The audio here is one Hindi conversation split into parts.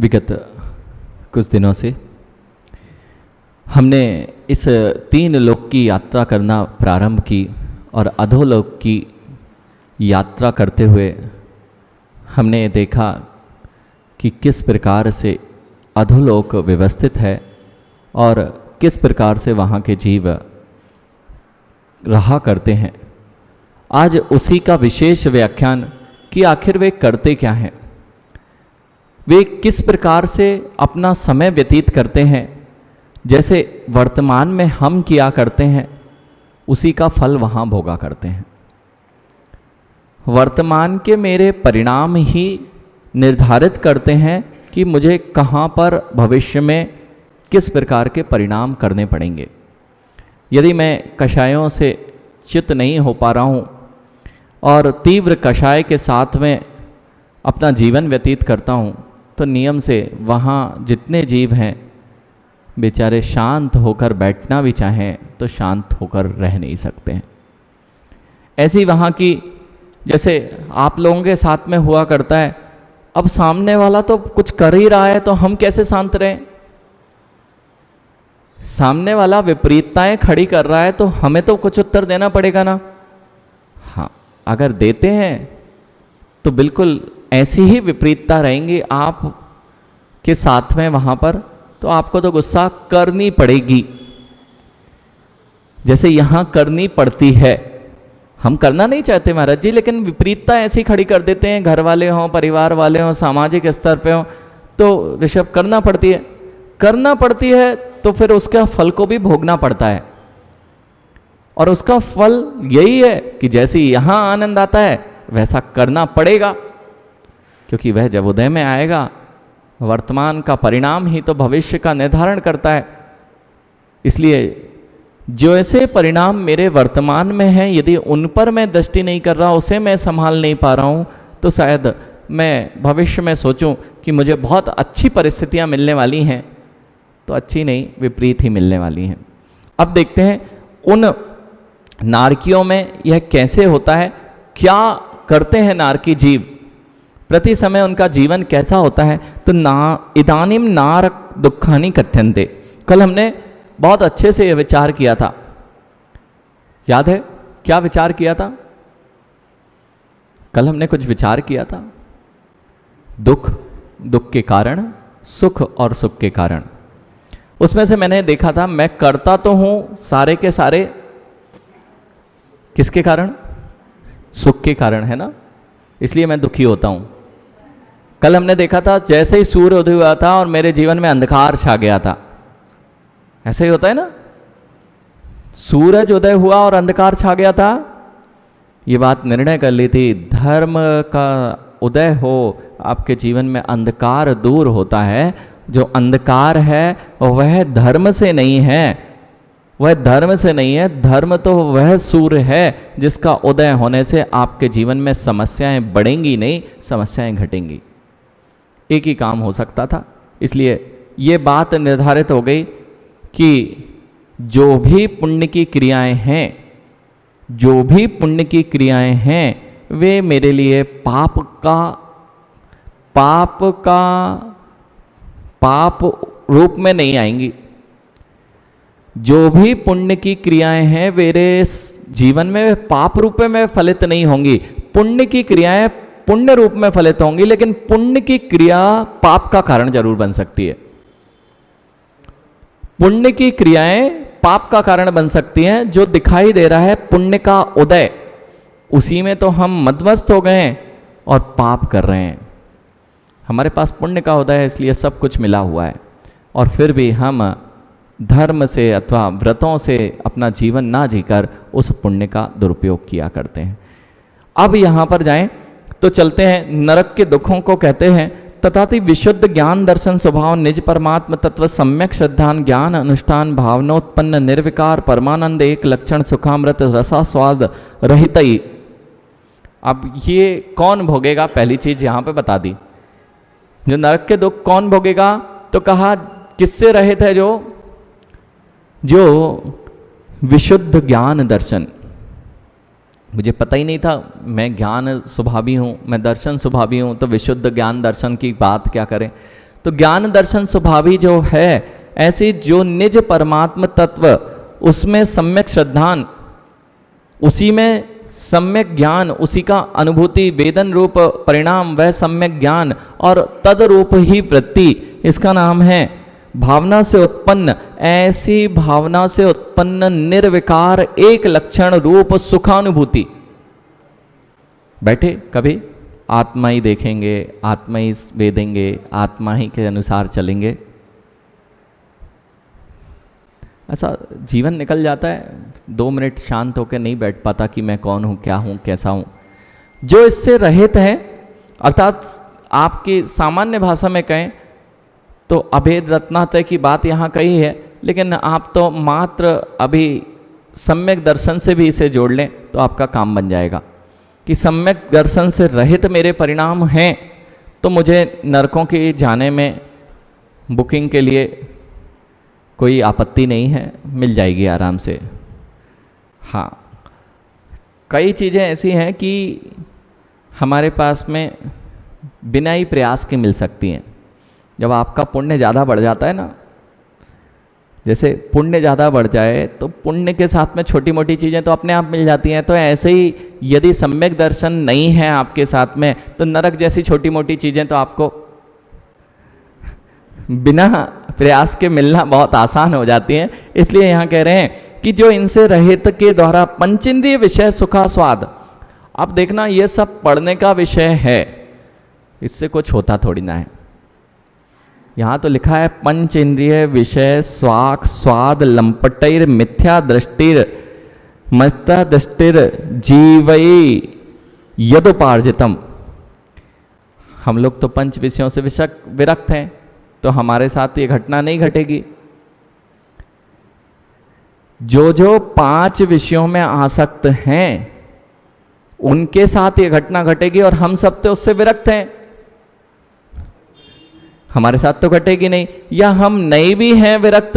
विगत कुछ दिनों से हमने इस 3 लोक की यात्रा करना प्रारंभ की और अधोलोक की यात्रा करते हुए हमने देखा कि किस प्रकार से अधोलोक व्यवस्थित है और किस प्रकार से वहाँ के जीव रहा करते हैं। आज उसी का विशेष व्याख्यान कि आखिर वे करते क्या हैं, वे किस प्रकार से अपना समय व्यतीत करते हैं। जैसे वर्तमान में हम किया करते हैं उसी का फल वहाँ भोगा करते हैं। वर्तमान के मेरे परिणाम ही निर्धारित करते हैं कि मुझे कहाँ पर भविष्य में किस प्रकार के परिणाम करने पड़ेंगे। यदि मैं कषायों से चित नहीं हो पा रहा हूँ और तीव्र कषाय के साथ में अपना जीवन व्यतीत करता हूँ तो नियम से वहाँ जितने जीव हैं बेचारे शांत होकर बैठना भी चाहें तो शांत होकर रह नहीं सकते हैं। ऐसी वहाँ की जैसे आप लोगों के साथ में हुआ करता है, अब सामने वाला तो कुछ कर ही रहा है तो हम कैसे शांत रहें। सामने वाला विपरीतताएं खड़ी कर रहा है तो हमें तो कुछ उत्तर देना पड़ेगा ना। हाँ, अगर देते हैं तो बिल्कुल ऐसी ही विपरीतता रहेंगी आप के साथ में वहाँ पर, तो आपको तो गुस्सा करनी पड़ेगी जैसे यहाँ करनी पड़ती है। हम करना नहीं चाहते महाराज जी, लेकिन विपरीतता ऐसी खड़ी कर देते हैं, घर वाले हों, परिवार वाले हों, सामाजिक स्तर पे हों, तो ऋषभ करना पड़ती है तो फिर उसका फल को भी भोगना पड़ता है। और उसका फल यही है कि जैसे यहाँ आनंद आता है वैसा करना पड़ेगा, क्योंकि वह जब उदय में आएगा, वर्तमान का परिणाम ही तो भविष्य का निर्धारण करता है। इसलिए जो ऐसे परिणाम मेरे वर्तमान में हैं, यदि उन पर मैं दृष्टि नहीं कर रहा, उसे मैं संभाल नहीं पा रहा हूँ, तो शायद मैं भविष्य में सोचूं कि मुझे बहुत अच्छी परिस्थितियाँ मिलने वाली हैं, तो अच्छी नहीं, विपरीत ही मिलने वाली हैं। अब देखते हैं उन नारकियों में यह कैसे होता है, क्या करते हैं नारकी जीव, प्रति समय उनका जीवन कैसा होता है। तो इदानीम नार दुखानी कथ्यन्ते, कल हमने बहुत अच्छे से यह विचार किया था। याद है क्या विचार किया था? कल हमने कुछ विचार किया था, दुख के कारण, सुख और सुख के कारण। उसमें से मैंने देखा था मैं करता तो हूं सारे के सारे किसके कारण? सुख के कारण, है ना, इसलिए मैं दुखी होता हूं। कल हमने देखा था जैसे ही सूर्य उदय हुआ था और मेरे जीवन में अंधकार छा गया था, ऐसा ही होता है ना, सूरज उदय हुआ और अंधकार छा गया था। ये बात निर्णय कर ली थी, धर्म का उदय हो आपके जीवन में अंधकार दूर होता है। जो अंधकार है वह धर्म से नहीं है, वह धर्म से नहीं है, धर्म तो वह सूर्य है जिसका उदय होने से आपके जीवन में समस्याएं बढ़ेंगी नहीं, समस्याएं घटेंगी। एक ही काम हो सकता था। इसलिए ये बात निर्धारित हो गई कि जो भी पुण्य की क्रियाएं हैं, जो भी पुण्य की क्रियाएं हैं, वे मेरे लिए पाप रूप में नहीं आएंगी। जो भी पुण्य की क्रियाएं हैं मेरे जीवन में पाप रूप में फलित नहीं होंगी। पुण्य की क्रियाएं पुण्य रूप में फलित होंगी, लेकिन पुण्य की क्रिया पाप का कारण जरूर बन सकती है। पुण्य की क्रियाएं पाप का कारण बन सकती हैं। जो दिखाई दे रहा है पुण्य का उदय, उसी में तो हम मदमस्त हो गए हैं और पाप कर रहे हैं। हमारे पास पुण्य का उदय है इसलिए सब कुछ मिला हुआ है, और फिर भी हम धर्म से अथवा व्रतों से अपना जीवन ना जीकर उस पुण्य का दुरुपयोग किया करते हैं। अब यहाँ पर जाएं तो चलते हैं, नरक के दुखों को कहते हैं तथापि विशुद्ध ज्ञान दर्शन स्वभाव निज परमात्म तत्व सम्यक श्रद्धान ज्ञान अनुष्ठान भावनोत्पन्न निर्विकार परमानंद एक लक्षण सुखामृत रसास्वाद रहित ही। अब ये कौन भोगेगा, पहली चीज यहाँ पे बता दी। जो नरक के दुख कौन भोगेगा, तो कहा किससे रहित है, जो विशुद्ध ज्ञान दर्शन। मुझे पता ही नहीं था, मैं ज्ञान स्वभावी हूँ, मैं दर्शन स्वभावी हूँ, तो विशुद्ध ज्ञान दर्शन की बात क्या करें। तो ज्ञान दर्शन स्वभावी जो है, ऐसे जो निज परमात्म तत्व, उसमें सम्यक श्रद्धान, उसी में सम्यक ज्ञान, उसी का अनुभूति, वेदन रूप परिणाम वह सम्यक ज्ञान और तद रूप ही वृत्ति, इसका नाम है भावना से उत्पन्न। ऐसी भावना से उत्पन्न निर्विकार एक लक्षण रूप सुखानुभूति। बैठे कभी आत्मा ही देखेंगे, आत्मा ही वेदेंगे, आत्मा ही के अनुसार चलेंगे, ऐसा जीवन निकल जाता है। 2 मिनट शांत होकर नहीं बैठ पाता कि मैं कौन हूँ, क्या हूँ, कैसा हूँ। जो इससे रहित है, अर्थात आपकी सामान्य भाषा में कहें तो अभेद रत्नात्रय की बात यहाँ कही है, लेकिन आप तो मात्र अभी सम्यक दर्शन से भी इसे जोड़ लें तो आपका काम बन जाएगा कि सम्यक दर्शन से रहित मेरे परिणाम हैं, तो मुझे नरकों के जाने में बुकिंग के लिए कोई आपत्ति नहीं है, मिल जाएगी आराम से। हाँ, कई चीज़ें ऐसी हैं कि हमारे पास में बिना ही प्रयास के मिल सकती हैं। जब आपका पुण्य ज़्यादा बढ़ जाता है ना, जैसे पुण्य ज़्यादा बढ़ जाए तो पुण्य के साथ में छोटी मोटी चीज़ें तो अपने आप मिल जाती हैं। तो ऐसे ही यदि सम्यक दर्शन नहीं है आपके साथ में, तो नरक जैसी छोटी मोटी चीज़ें तो आपको बिना प्रयास के मिलना बहुत आसान हो जाती हैं। इसलिए यहाँ कह रहे हैं कि जो इनसे रहित के द्वारा पंचेंद्रिय विषय सुखा स्वाद। अब देखना, ये सब पढ़ने का विषय है, इससे कुछ होता थोड़ी ना है। यहाँ तो लिखा है पंचेंद्रिय विषय स्वाक स्वाद लंपटैर मिथ्या दृष्टिर मस्ता दृष्टिर जीवई यदुपार्जितम। हम लोग तो पंच विषयों से विरक्त हैं, तो हमारे साथ ये घटना नहीं घटेगी। जो जो 5 विषयों में आसक्त हैं उनके साथ ये घटना घटेगी, और हम सब तो उससे विरक्त हैं, हमारे साथ तो घटेगी नहीं। या हम नहीं भी हैं विरक्त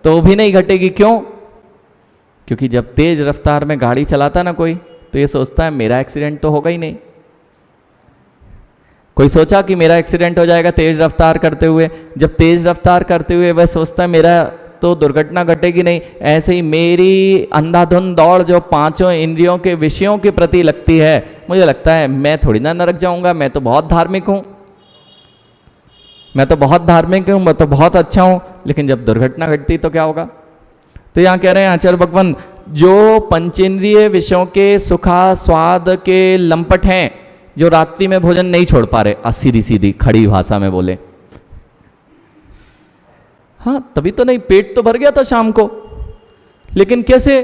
तो भी नहीं घटेगी। क्यों? क्योंकि जब तेज रफ्तार में गाड़ी चलाता ना कोई, तो ये सोचता है मेरा एक्सीडेंट तो होगा ही नहीं। कोई सोचा कि मेरा एक्सीडेंट हो जाएगा तेज रफ्तार करते हुए, जब तेज रफ्तार करते हुए वह सोचता है मेरा तो दुर्घटना घटेगी नहीं। ऐसे ही मेरी अंधाधुंध दौड़ जो 5 इंद्रियों के विषयों के प्रति लगती है, मुझे लगता है मैं थोड़ी ना नरक जाऊंगा, मैं तो बहुत धार्मिक हूं, मैं तो बहुत धार्मिक हूं, मैं तो बहुत अच्छा हूं। लेकिन जब दुर्घटना घटती तो क्या होगा? तो यहां कह रहे हैं आचार्य भगवान, जो पंचेंद्रिय विषयों के सुखा स्वाद के लंपट हैं, जो रात्रि में भोजन नहीं छोड़ पा रहे, सीधी सीधी खड़ी भाषा में बोले, हाँ तभी तो नहीं, पेट तो भर गया था शाम को, लेकिन कैसे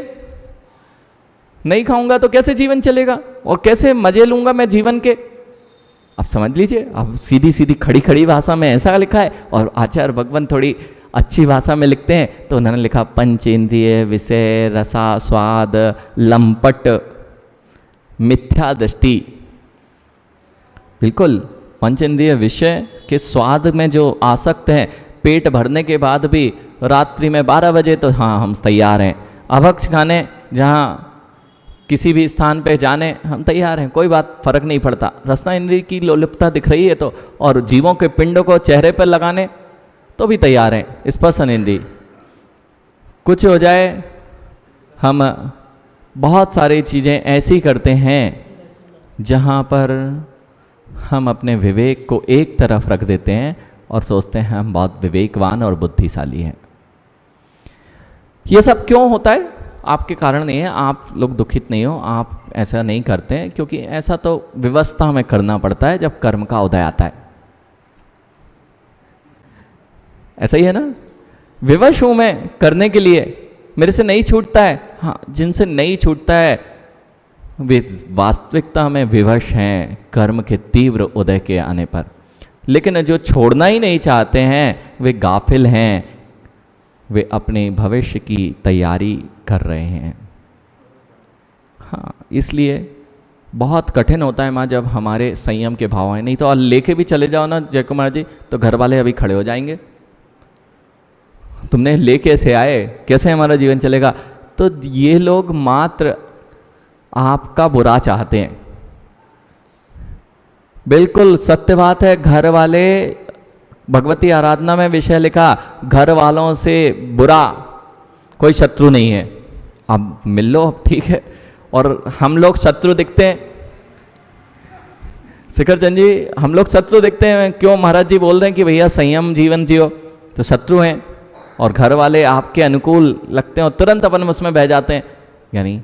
नहीं खाऊंगा तो कैसे जीवन चलेगा, और कैसे मजे लूंगा मैं जीवन के। अब समझ लीजिए, अब सीधी सीधी खड़ी खड़ी भाषा में ऐसा लिखा है, और आचार्य भगवान थोड़ी अच्छी भाषा में लिखते हैं, तो उन्होंने लिखा पंचेंद्रिय विषय रसा स्वाद लंपट मिथ्या दृष्टि। बिल्कुल, पंचेंद्रिय विषय के स्वाद में जो आसक्त हैं, पेट भरने के बाद भी रात्रि में 12 बजे तो हाँ हम तैयार हैं, अभक्ष खाने, जहाँ किसी भी स्थान पे जाने हम तैयार हैं, कोई बात फर्क नहीं पड़ता। रसना इंद्रिय की लोलुपता दिख रही है तो, और जीवों के पिंडों को चेहरे पर लगाने तो भी तैयार हैं। स्पर्शन इंद्रिय कुछ हो जाए, हम बहुत सारी चीज़ें ऐसी करते हैं जहाँ पर हम अपने विवेक को एक तरफ रख देते हैं और सोचते हैं हम बहुत विवेकवान और बुद्धिशाली हैं। ये सब क्यों होता है? आपके कारण नहीं है, आप लोग दुखित नहीं हो, आप ऐसा नहीं करते हैं, क्योंकि ऐसा तो व्यवस्था में करना पड़ता है जब कर्म का उदय आता है। ऐसा ही है ना, विवश हूं मैं करने के लिए, मेरे से नहीं छूटता है। हाँ, जिनसे नहीं छूटता है वे वास्तविकता में विवश हैं कर्म के तीव्र उदय के आने पर, लेकिन जो छोड़ना ही नहीं चाहते हैं वे गाफिल हैं, वे अपने भविष्य की तैयारी कर रहे हैं। हाँ, इसलिए बहुत कठिन होता है माँ जब हमारे संयम के भाव आए। नहीं तो लेके भी चले जाओ ना जय कुमार जी, तो घर वाले अभी खड़े हो जाएंगे, तुमने ले कैसे आए, कैसे हमारा जीवन चलेगा। तो ये लोग मात्र आपका बुरा चाहते हैं। बिल्कुल सत्य बात है, घर वाले भगवती आराधना में विषय लिखा, घर वालों से बुरा कोई शत्रु नहीं है। अब मिल लो, अब ठीक है। और हम लोग शत्रु दिखते हैं, शिखर चंद जी, हम लोग शत्रु दिखते हैं। क्यों? महाराज जी बोल रहे हैं कि भैया संयम जीवन जियो, तो शत्रु हैं। और घर वाले आपके अनुकूल लगते हैं और तुरंत अपन उसमें बह जाते हैं। यानी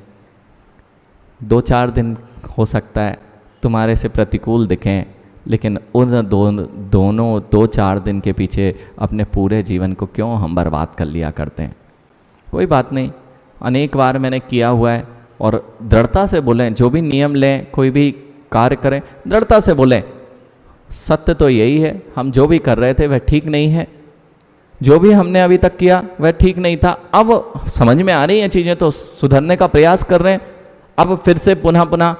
2-4 दिन हो सकता है तुम्हारे से प्रतिकूल दिखें, लेकिन उन दोनों 2-4 दिन के पीछे अपने पूरे जीवन को क्यों हम बर्बाद कर लिया करते हैं। कोई बात नहीं, अनेक बार मैंने किया हुआ है। और दृढ़ता से बोलें, जो भी नियम लें, कोई भी कार्य करें, दृढ़ता से बोलें सत्य तो यही है, हम जो भी कर रहे थे वह ठीक नहीं है, जो भी हमने अभी तक किया वह ठीक नहीं था। अब समझ में आ रही हैं चीज़ें तो सुधरने का प्रयास कर रहे हैं। अब फिर से पुनः पुनः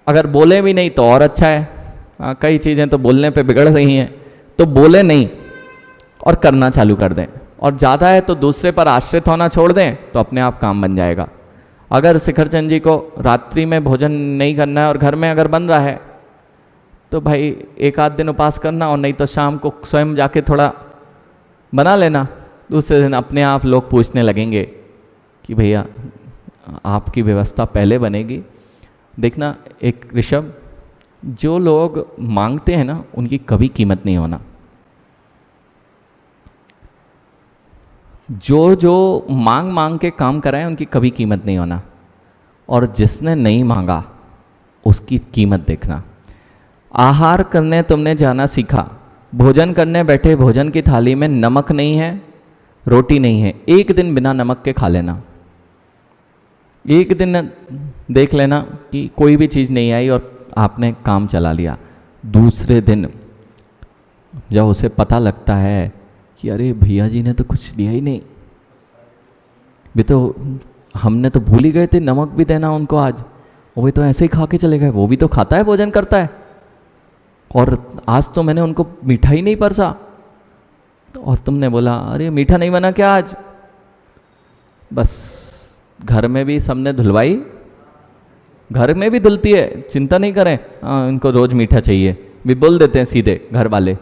अगर बोले भी नहीं तो और अच्छा है। कई चीज़ें तो बोलने पे बिगड़ रही हैं, तो बोले नहीं और करना चालू कर दें। और ज़्यादा है तो दूसरे पर आश्रित होना छोड़ दें, तो अपने आप काम बन जाएगा। अगर शिखर चंद जी को रात्रि में भोजन नहीं करना है और घर में अगर बन रहा है, तो भाई 1-8 दिन उपवास करना, और नहीं तो शाम को स्वयं जाके थोड़ा बना लेना। दूसरे दिन अपने आप लोग पूछने लगेंगे कि भैया आपकी व्यवस्था पहले बनेगी। देखना एक ऋषभ, जो लोग मांगते हैं ना, उनकी कभी कीमत नहीं होना। जो मांग मांग के काम कराए उनकी कभी कीमत नहीं होना। और जिसने नहीं मांगा उसकी कीमत देखना। आहार करने तुमने जाना सीखा, भोजन करने बैठे भोजन की थाली में नमक नहीं है, रोटी नहीं है, एक दिन बिना नमक के खा लेना। एक दिन देख लेना कि कोई भी चीज़ नहीं आई और आपने काम चला लिया। दूसरे दिन जब उसे पता लगता है कि अरे भैया जी ने तो कुछ दिया ही नहीं, भी तो हमने तो भूल ही गए थे नमक भी देना उनको आज, वो भी तो ऐसे ही खा के चले गए। वो भी तो खाता है, भोजन करता है, और आज तो मैंने उनको मीठा ही नहीं परसा, और तुमने बोला अरे मीठा नहीं बना क्या आज। बस घर में भी सबने धुलवाई, घर में भी धुलती है, चिंता नहीं करें। इनको रोज मीठा चाहिए भी बोल देते हैं सीधे घर वाले,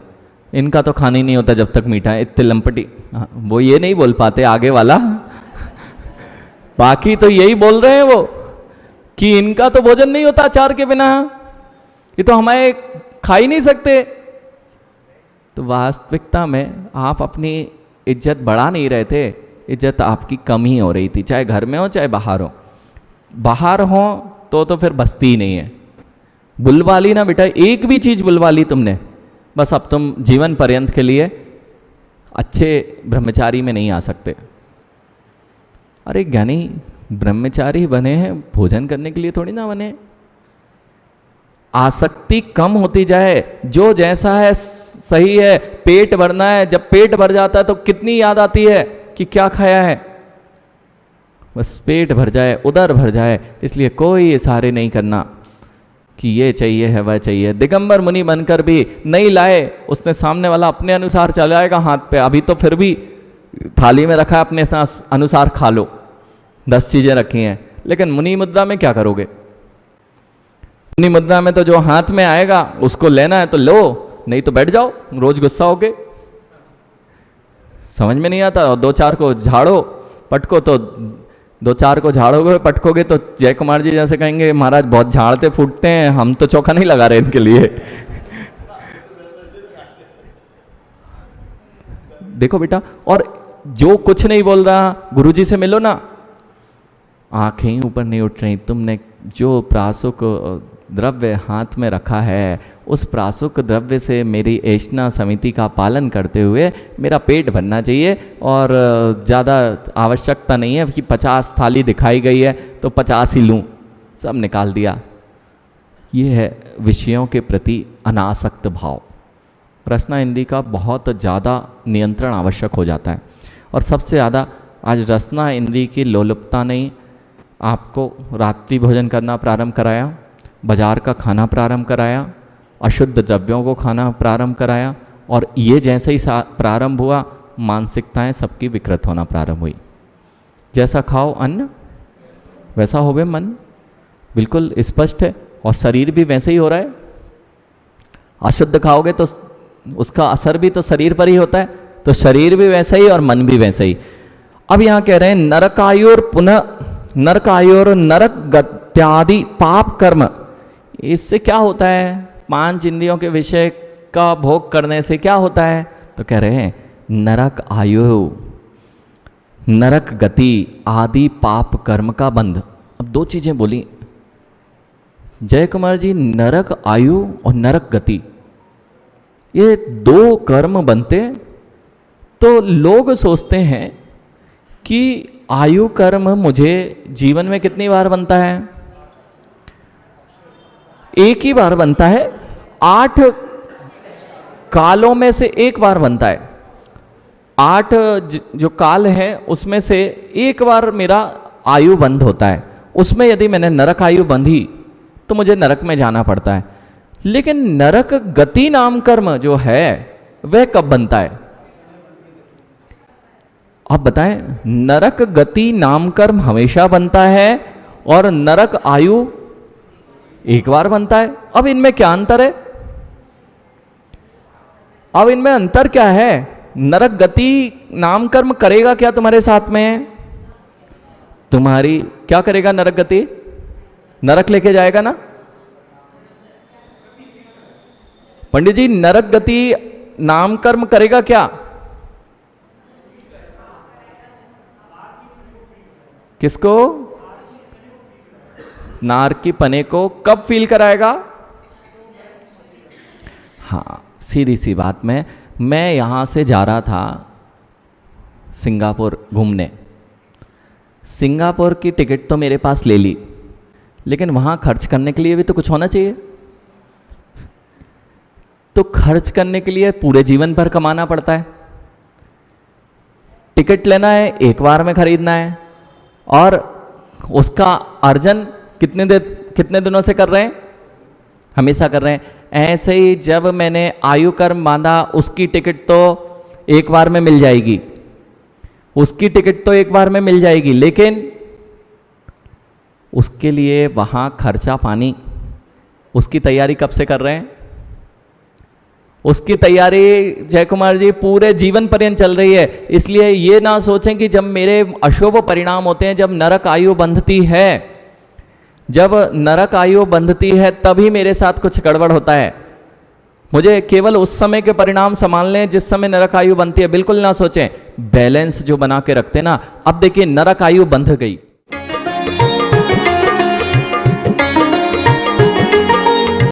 इनका तो खाना ही नहीं होता जब तक मीठा है, इतने लंपटी। वो ये नहीं बोल पाते आगे वाला, बाकी तो यही बोल रहे हैं वो कि इनका तो भोजन नहीं होता अचार के बिना, ये तो हमारे खा ही नहीं सकते। तो वास्तविकता में आप अपनी इज्जत बढ़ा नहीं रहे थे, इज्जत आपकी कम ही हो रही थी, चाहे घर में हो चाहे बाहर हो। बाहर हो तो फिर बसती ही नहीं है। बुलवा ली ना बेटा, एक भी चीज बुलवा ली तुमने, बस अब तुम जीवन पर्यंत के लिए अच्छे ब्रह्मचारी में नहीं आ सकते। अरे ज्ञानी ब्रह्मचारी बने हैं भोजन करने के लिए, थोड़ी ना बने। आसक्ति कम होती जाए, जो जैसा है सही है, पेट भरना है। जब पेट भर जाता है तो कितनी याद आती है कि क्या खाया है, बस पेट भर जाए, उदर भर जाए। इसलिए कोई इशारे नहीं करना कि ये चाहिए है वह चाहिए। दिगंबर मुनि बनकर भी नहीं लाए, उसने सामने वाला अपने अनुसार चलाएगा हाथ पे, अभी तो फिर भी थाली में रखा है, अपने अनुसार खा लो, 10 चीजें रखी हैं। लेकिन मुनि मुद्रा में क्या करोगे? मुनि मुद्रा में तो जो हाथ में आएगा उसको लेना है तो लो, नहीं तो बैठ जाओ, रोज गुस्सा होगे। समझ में नहीं आता। और 2-4 को झाड़ो पटको, तो 2-4 को झाड़ोगे पटकोगे तो जय कुमार जी जैसे कहेंगे महाराज बहुत झाड़ते फूटते हैं, हम तो चौका नहीं लगा रहे इनके लिए। देखो बेटा, और जो कुछ नहीं बोल रहा, गुरुजी से मिलो ना, आंखें ऊपर नहीं उठ रही। तुमने जो प्रासुक द्रव्य हाथ में रखा है, उस प्रासुक द्रव्य से मेरी ऐष्णा समिति का पालन करते हुए मेरा पेट भरना चाहिए, और ज़्यादा आवश्यकता नहीं है कि 50 थाली दिखाई गई है तो 50 ही लूँ, सब निकाल दिया। ये है विषयों के प्रति अनासक्त भाव। रसना इंद्रिय का बहुत ज़्यादा नियंत्रण आवश्यक हो जाता है। और सबसे ज़्यादा आज रसना इंद्रिय की लोलुपता ने आपको रात्रि भोजन करना प्रारंभ कराया, बाजार का खाना प्रारंभ कराया, अशुद्ध द्रव्यों को खाना प्रारंभ कराया, और ये जैसे ही प्रारंभ हुआ मानसिकताएं सबकी विकृत होना प्रारंभ हुई। जैसा खाओ अन्न वैसा होवे मन, बिल्कुल स्पष्ट है। और शरीर भी वैसे ही हो रहा है। अशुद्ध खाओगे तो उसका असर भी तो शरीर पर ही होता है, तो शरीर भी वैसा ही और मन भी वैसा ही। अब यहां कह रहे हैं नरकायुर पुनः नरकायुर नरक गत्यादि पाप कर्म, इससे क्या होता है? 5 इंद्रियों के विषय का भोग करने से क्या होता है? तो कह रहे हैं नरक आयु, नरक गति आदि पाप कर्म का बंध। अब 2 चीजें बोली जय कुमार जी, नरक आयु और नरक गति, ये 2 कर्म बनते। तो लोग सोचते हैं कि आयु कर्म मुझे जीवन में कितनी बार बनता है? एक ही बार बनता है। 8 कालों में से एक बार बनता है। 8 जो काल है उसमें से एक बार मेरा आयु बंध होता है। उसमें यदि मैंने नरक आयु बंधी तो मुझे नरक में जाना पड़ता है। लेकिन नरक गति नाम कर्म जो है वह कब बनता है? आप बताएं। नरक गति नाम कर्म हमेशा बनता है और नरक आयु एक बार बनता है। अब इनमें क्या अंतर है? अब इनमें अंतर क्या है? नरक गति नाम कर्म करेगा क्या तुम्हारे साथ में? तुम्हारी क्या करेगा नरक गति? नरक लेके जाएगा ना? पंडित जी, नरक गति नाम कर्म करेगा क्या? किसको? नार की पने को कब फील कराएगा? हाँ, सीधी सी बात में, मैं यहां से जा रहा था सिंगापुर घूमने। सिंगापुर की टिकट तो मेरे पास ले ली, लेकिन वहां खर्च करने के लिए भी तो कुछ होना चाहिए। तो खर्च करने के लिए पूरे जीवन भर कमाना पड़ता है। टिकट लेना है, एक बार में खरीदना है, और उसका अर्जन कितने दिनों से कर रहे हैं? हमेशा कर रहे हैं। ऐसे ही जब मैंने आयु कर्म बांधा, उसकी टिकट तो एक बार में मिल जाएगी, उसकी टिकट तो एक बार में मिल जाएगी, लेकिन उसके लिए वहां खर्चा पानी, उसकी तैयारी कब से कर रहे हैं? उसकी तैयारी जय कुमार जी पूरे जीवन पर्यंत चल रही है। इसलिए ये ना सोचें कि जब मेरे अशुभ परिणाम होते हैं, जब नरक आयु बंधती है, जब नरक आयु बंधती है तभी मेरे साथ कुछ गड़बड़ होता है। मुझे केवल उस समय के परिणाम संभालने हैं जिस समय नरक आयु बनती है। बिल्कुल ना सोचें, बैलेंस जो बना के रखते ना। अब देखिए नरक आयु बंध गई।